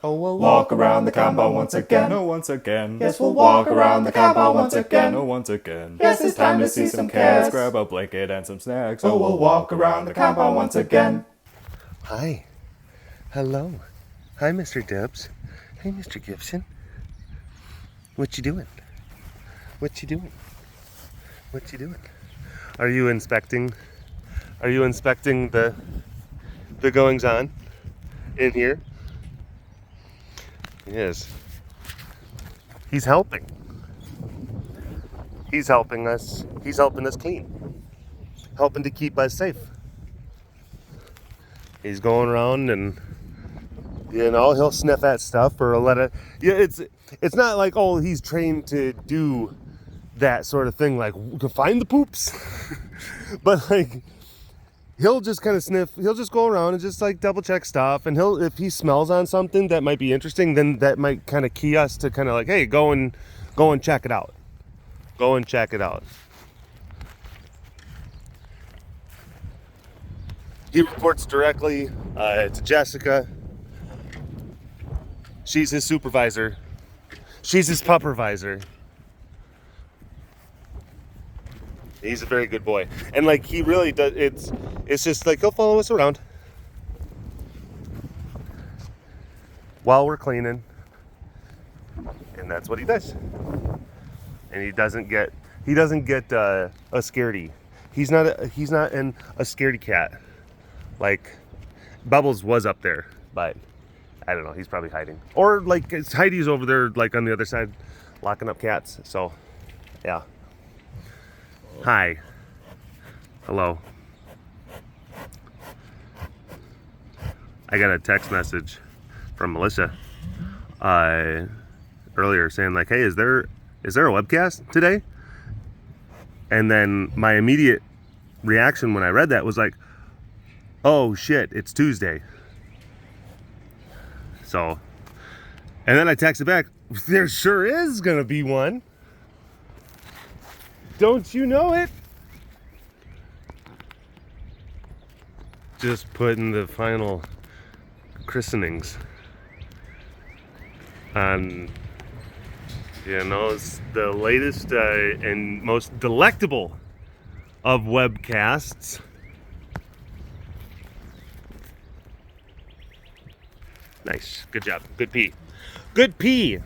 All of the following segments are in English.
Oh, we'll walk around the compound once again. Oh, once again. Yes, we'll walk around the compound once again. Oh, once again. Yes, it's time to see some cats. Let's grab a blanket and some snacks. Oh, we'll walk around the compound once again. Hi. Hello. Hi, Mr. Dubs. Hey, Mr. Gibson. What you doing? What you doing? What you doing? Are you inspecting the goings on in here? Yes. He's helping. He's helping us. He's helping us clean. Helping to keep us safe. He's going around and, you know, he'll sniff at stuff or let it. Yeah, it's not like, oh, he's trained to do that sort of thing, like to find the poops. But like, he'll just kind of sniff. He'll just go around and just like double check stuff. And if he smells on something that might be interesting, then that might kind of key us to kind of like, hey, go and check it out. Go and check it out. He reports directly to Jessica. She's his supervisor. She's his puppervisor. He's a very good boy. And like, he really does, it's just like, he'll follow us around while we're cleaning. And that's what he does. And he doesn't get a scaredy. He's not a scaredy cat. Like, Bubbles was up there, but I don't know, he's probably hiding. Or like, Heidi's over there, like on the other side, locking up cats. So, yeah. Hi. Hello. I got a text message from Melissa earlier saying like, hey, is there a webcast today? And then my immediate reaction when I read that was like, oh shit, it's Tuesday. So, and then I texted back, there sure is gonna be one. Don't you know it? Just putting the final christenings on, you know, it's the latest and most delectable of webcasts. Nice, good job, good pee. Good pee.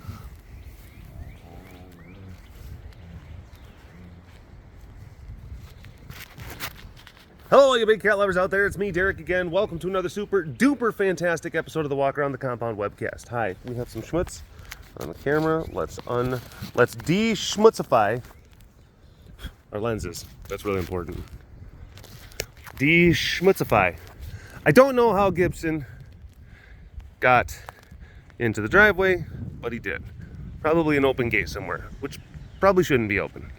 Hello, all you big cat lovers out there. It's me, Derek, again. Welcome to another super duper fantastic episode of the Walk Around the Compound webcast. Hi, we have some schmutz on the camera. Let's de-schmutzify our lenses. That's really important. De-schmutzify. I don't know how Gibson got into the driveway, but he did. Probably an open gate somewhere, which probably shouldn't be open.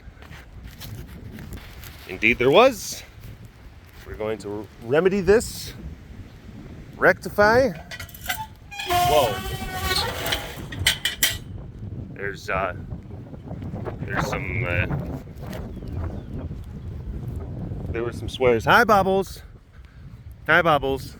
Indeed, there was. We're going to remedy this, rectify. Whoa. There's some, there were some swears. Hi, Bobbles. Hi, Bobbles.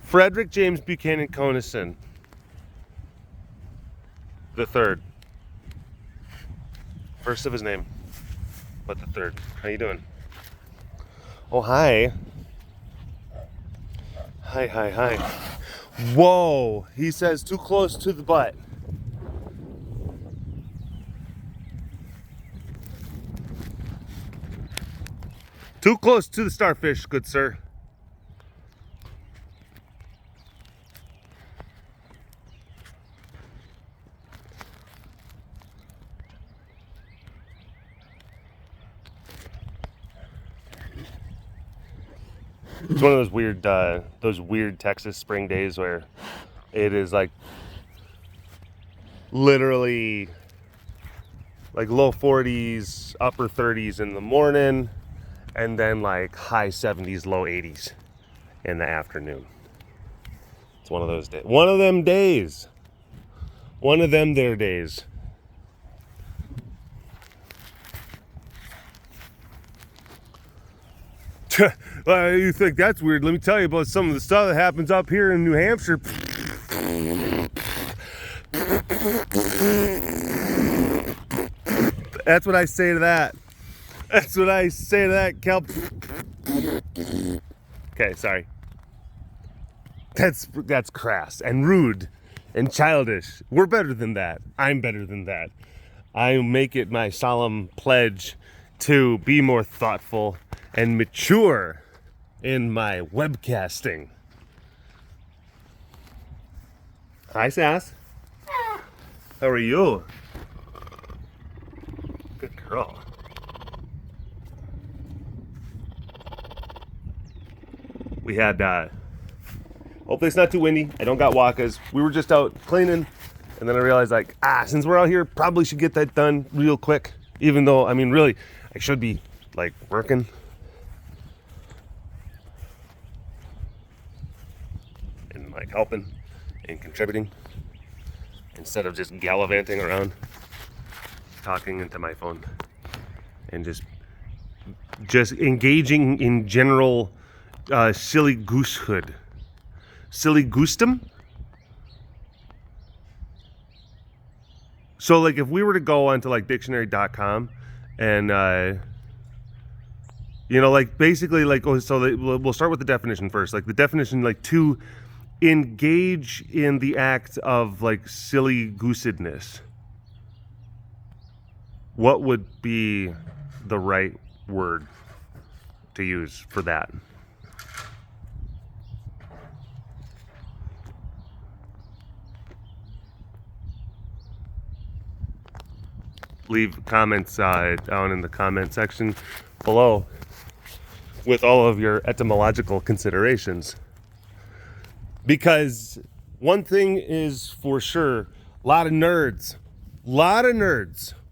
Frederick James Buchanan Conison. The third. First of his name, but the third. How you doing? Oh, hi. Hi. Whoa, he says too close to the butt. Too close to the starfish, good sir. It's one of those weird Texas spring days where it is like literally like low 40s, upper 30s in the morning, and then like high 70s, low 80s in the afternoon. It's one of those days. One of them days. One of them there days. You think that's weird? Let me tell you about some of the stuff that happens up here in New Hampshire. That's what I say to that. That's what I say to that, Cal. Okay, sorry. That's crass and rude and childish. We're better than that. I'm better than that. I make it my solemn pledge to be more thoughtful and mature in my webcasting. Hi, Sass. How are you? Good girl. We had, hopefully it's not too windy. I don't got wakas. We were just out cleaning, and then I realized, like, since we're out here, probably should get that done real quick. Even though, I mean, really, I should be, like, working. And, like, helping and contributing. Instead of just gallivanting around, talking into my phone. And just engaging in general silly goosehood. Silly goostum? So, like, if we were to go onto, like, dictionary.com and, you know, like, basically, like, we'll start with the definition first. Like, the definition, like, to engage in the act of, like, silly goosedness. What would be the right word to use for that? Leave comments down in the comment section below with all of your etymological considerations. Because one thing is for sure, a lot of nerds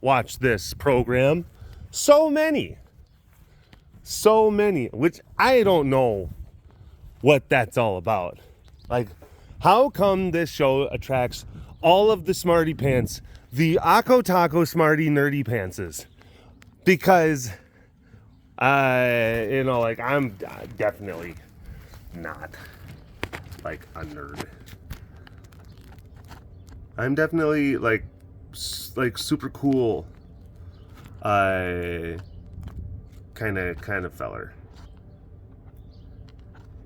watch this program. So many, which I don't know what that's all about. Like, how come this show attracts all of the smarty pants, the Ako Taco smarty nerdy pantses? Because, you know, like, I'm definitely not, like, a nerd. I'm definitely, like super cool, kind of feller.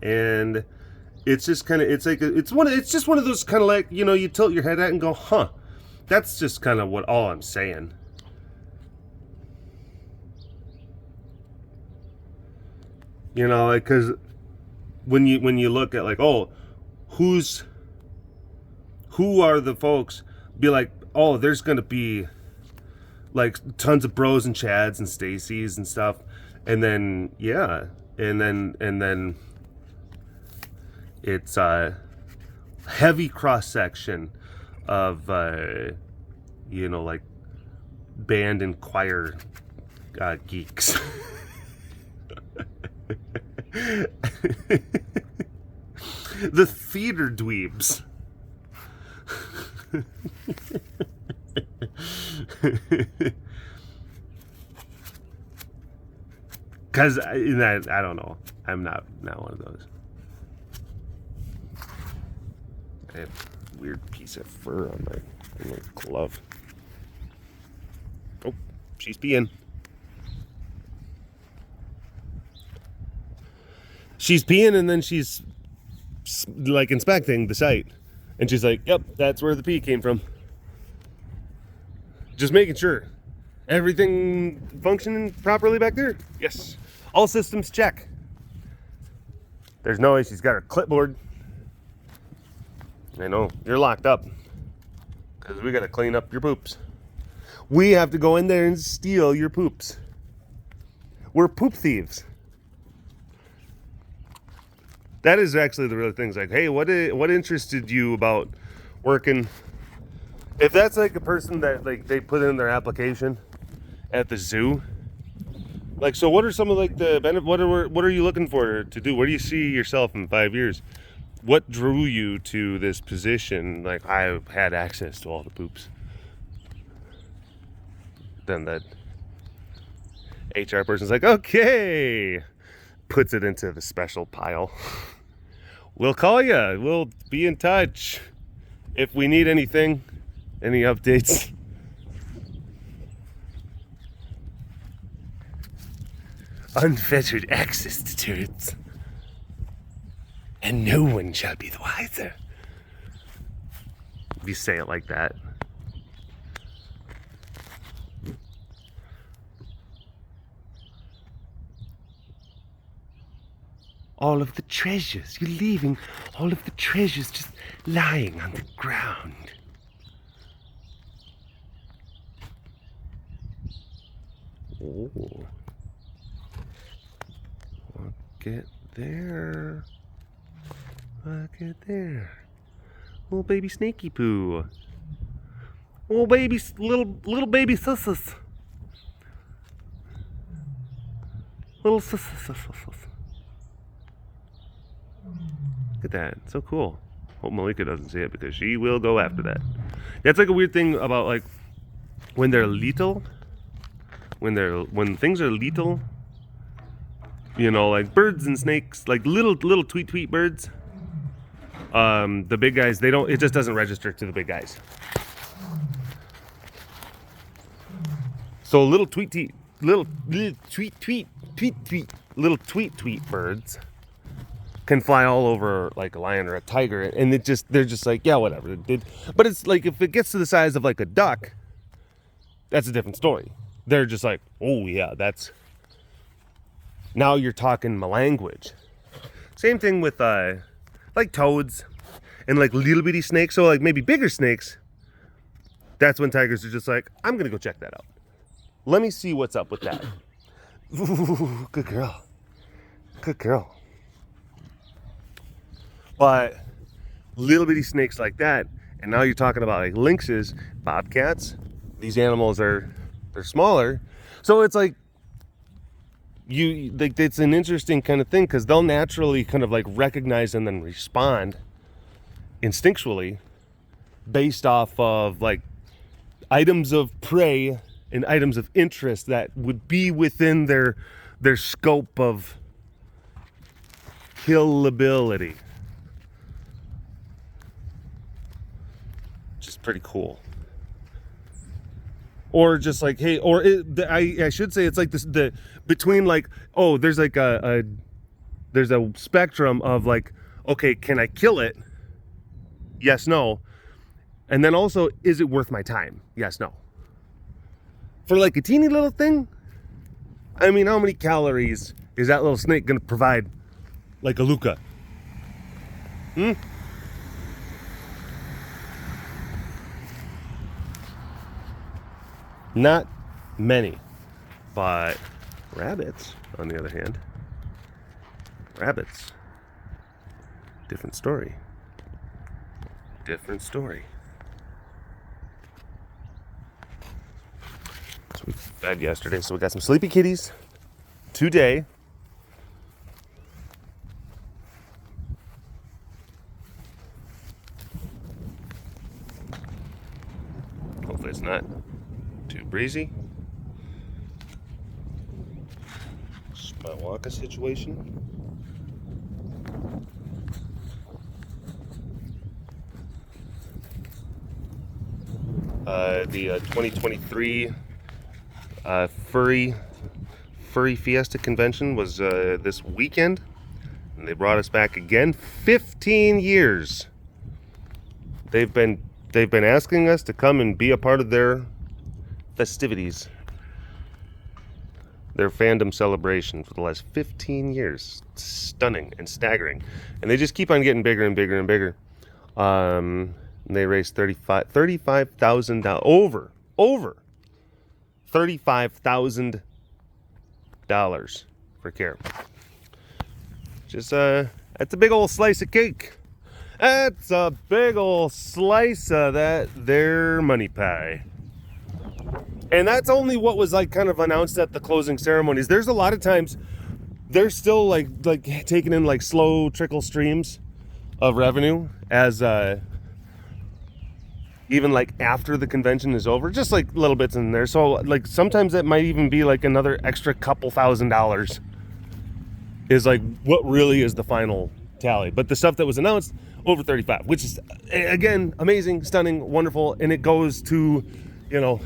And it's just kind of, it's just one of those kind of, like, you know, you tilt your head at and go, huh. That's just kind of what all I'm saying. You know, like, because when you look at, like, oh, who are the folks, be like, oh, there's gonna be, like, tons of bros and Chads and Stacy's and stuff, and then and then it's a heavy cross section of you know, like, band and choir geeks. The theater dweebs. Because I don't know, I'm not one of those. I have a weird piece of fur on my glove. Oh, she's peeing. She's peeing, and then she's, like, inspecting the site. And she's like, yep, that's where the pee came from. Just making sure. Everything functioning properly back there? Yes. All systems check. There's no way she's got her clipboard. I know, you're locked up. Because we got to clean up your poops. We have to go in there and steal your poops. We're poop thieves. That is actually the real thing. It's like, hey, what interested you about working? If that's, like, a person that, like, they put in their application at the zoo, like, so what are some of, like, the benefits? What are you looking for to do? Where do you see yourself in 5 years? What drew you to this position? Like, I had access to all the poops. Then that HR person's like, okay, puts it into the special pile. We'll call you. We'll be in touch if we need anything, any updates. Unfettered access to turrets, and no one shall be the wiser. If you say it like that. All of the treasures, you're leaving all of the treasures just lying on the ground. Oh. Look at there. Look at there. Little baby snaky poo. Little baby, little baby sussus. Little sussus. Look at that. It's so cool. Hope Malika doesn't see it because she will go after that. That's like a weird thing about like when they're little. When things are little, you know, like birds and snakes, like little tweet birds. The big guys, it just doesn't register to the big guys. So little tweet birds can fly all over like a lion or a tiger, and they're just like, yeah, whatever. But it's like if it gets to the size of like a duck, that's a different story. They're just like, oh yeah, now you're talking my language. Same thing with like toads and like little bitty snakes. So like maybe bigger snakes. That's when tigers are just like, I'm gonna go check that out. Let me see what's up with that. Ooh, good girl. Good girl. But little bitty snakes like that, and now you're talking about like lynxes, bobcats. These animals they're smaller, so it's like it's an interesting kind of thing because they'll naturally kind of like recognize and then respond instinctually based off of like items of prey and items of interest that would be within their scope of killability. Which is pretty cool. Or just like, hey, or I should say it's like this, between like, oh, there's like there's a spectrum of like, okay, can I kill it? Yes, no. And then also, is it worth my time? Yes, no. For like a teeny little thing, I mean, how many calories is that little snake gonna provide like a Luca? Not many. But rabbits, on the other hand, different story. Different story. So we fed yesterday, so we got some sleepy kitties today. Hopefully it's not too breezy. It's my Waka situation. The 2023 Furry Fiesta convention was this weekend, and they brought us back again. 15 years. They've been asking us to come and be a part of their festivities, their fandom celebration for the last 15 years. Stunning and staggering, and they just keep on getting bigger and bigger and bigger. They raised $35,000 over $35,000 for care. Just that's a big old slice of cake. That's a big old slice of that there money pie. And that's only what was like kind of announced at the closing ceremonies. There's a lot of times they're still like taking in like slow trickle streams of revenue as even like after the convention is over, just like little bits in there. So like sometimes that might even be like another extra couple $1,000 is like what really is the final tally. But the stuff that was announced, over 35, which is, again, amazing, stunning, wonderful. And it goes to, you know,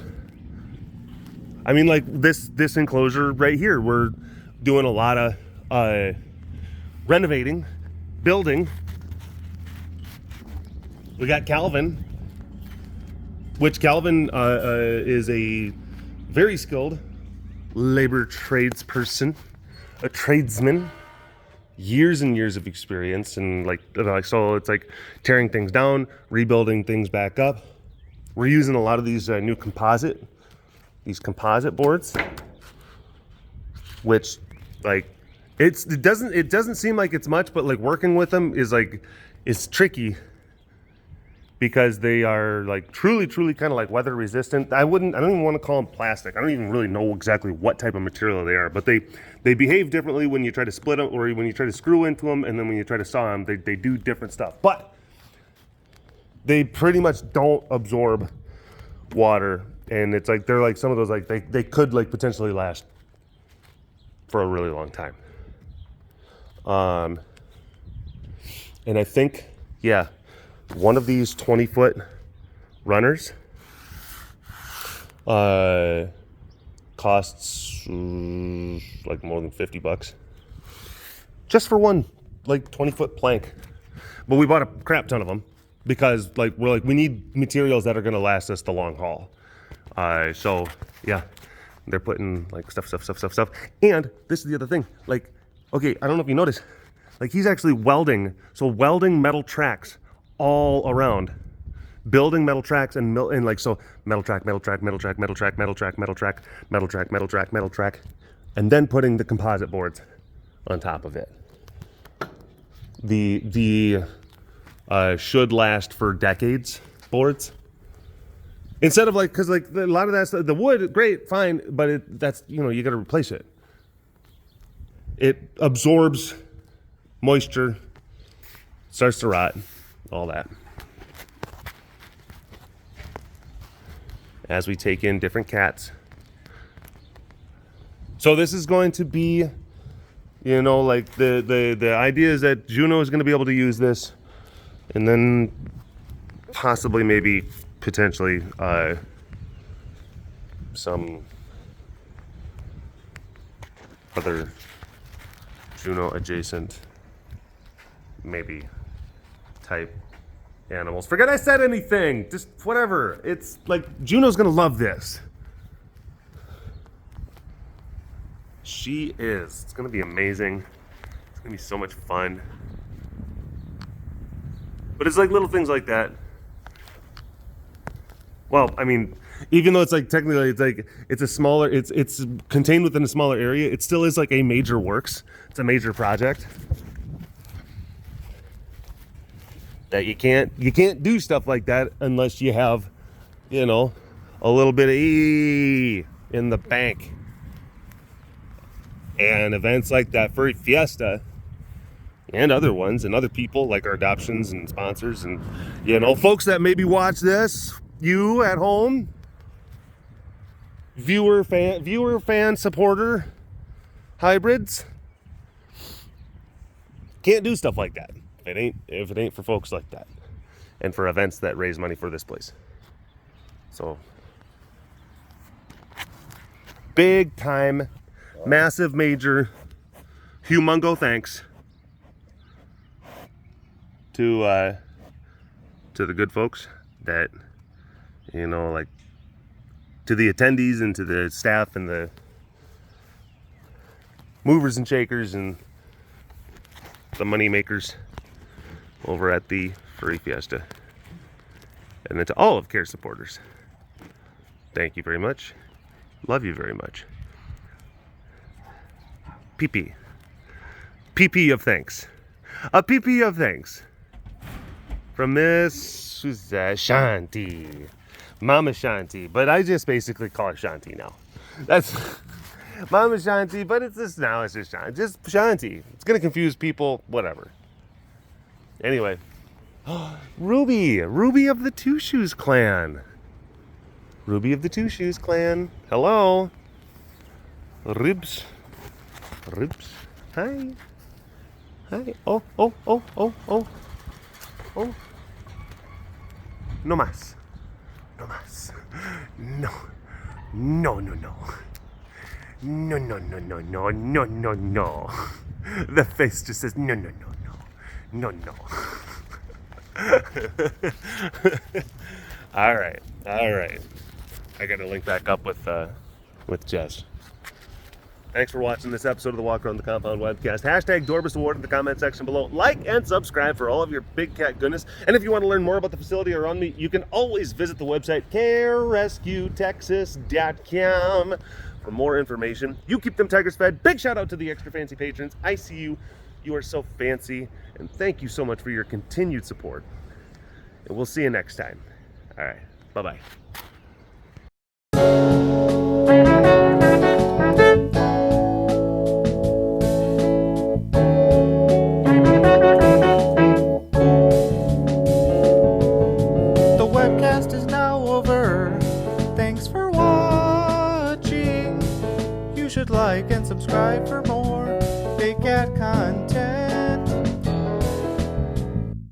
I mean, like this enclosure right here, we're doing a lot of renovating, building. We got Calvin, which Calvin is a very skilled labor tradesperson, a tradesman, years and years of experience, and like so it's like tearing things down, rebuilding things back up. We're using a lot of these new composite boards, which like it doesn't seem like it's much, but like working with them is like it's tricky because they are like truly kind of like weather resistant. I don't even want to call them plastic. I don't even really know exactly what type of material they are, but they behave differently when you try to split them or when you try to screw into them, and then when you try to saw them, they do different stuff. But they pretty much don't absorb water, and it's like they're like some of those like they could like potentially last for a really long time. And I think, yeah, one of these 20-foot runners costs like more than $50 just for one like 20-foot plank. But we bought a crap ton of them because like we need materials that are going to last us the long haul. So yeah, they're putting like stuff. And this is the other thing. Like, okay, I don't know if you noticed, like he's actually welding metal tracks all around, building metal tracks and like so metal track, and then putting the composite boards on top of it. The should last for decades boards, instead of like, because like a lot of that stuff, the wood, great, fine, but that's, you know, you got to replace it. It absorbs moisture, starts to rot, all that. As we take in different cats. So this is going to be, you know, like the idea is that Juno is going to be able to use this, and then possibly maybe potentially some other Juno adjacent maybe type animals. Forget I said anything, just whatever. It's like Juno's gonna love this. She is. It's gonna be amazing. It's gonna be so much fun. But it's like little things like that. Well, I mean, even though it's like technically it's a smaller, it's contained within a smaller area, it still is like a major works. It's a major project that you can't do stuff like that unless you have, you know, a little bit of in the bank. And events like that Furry Fiesta and other ones and other people like our adoptions and sponsors and, you know, folks that maybe watch this, you at home, viewer, fan, supporter, hybrids, can't do stuff like that if it ain't for folks like that and for events that raise money for this place. So big time, massive, major, humongo thanks to the good folks that, you know, like to the attendees and to the staff and the movers and shakers and the money makers over at the Furry Fiesta, and then to all of CARE supporters, thank you very much, love you very much. PP of thanks, a PP of thanks from Miss Shanti, Mama Shanti, but I just basically call her Shanti now. That's Mama Shanti, but it's just Shanti. Just Shanti. It's gonna confuse people, whatever. Anyway, Ruby of the Two Shoes clan. Ruby of the Two Shoes clan. Hello. Ribs. Hi. Hi. Oh, oh, oh, oh, oh. Oh. No más. No más. No. No, no, no. No, no, no, no, no, no, no, no. The face just says no, no, no, no. No, no. All right. All right. I got to link back up with Jess. Thanks for watching this episode of the Walk Around the Compound webcast. Hashtag Dorbus Award in the comment section below. Like and subscribe for all of your big cat goodness. And if you want to learn more about the facility around me, you can always visit the website carerescuetexas.com for more information. You keep them tigers fed. Big shout out to the extra fancy patrons. I see you. You are so fancy. And thank you so much for your continued support. And we'll see you next time. All right. Bye-bye. Is now over. Thanks for watching. You should like and subscribe for more Big Cat content.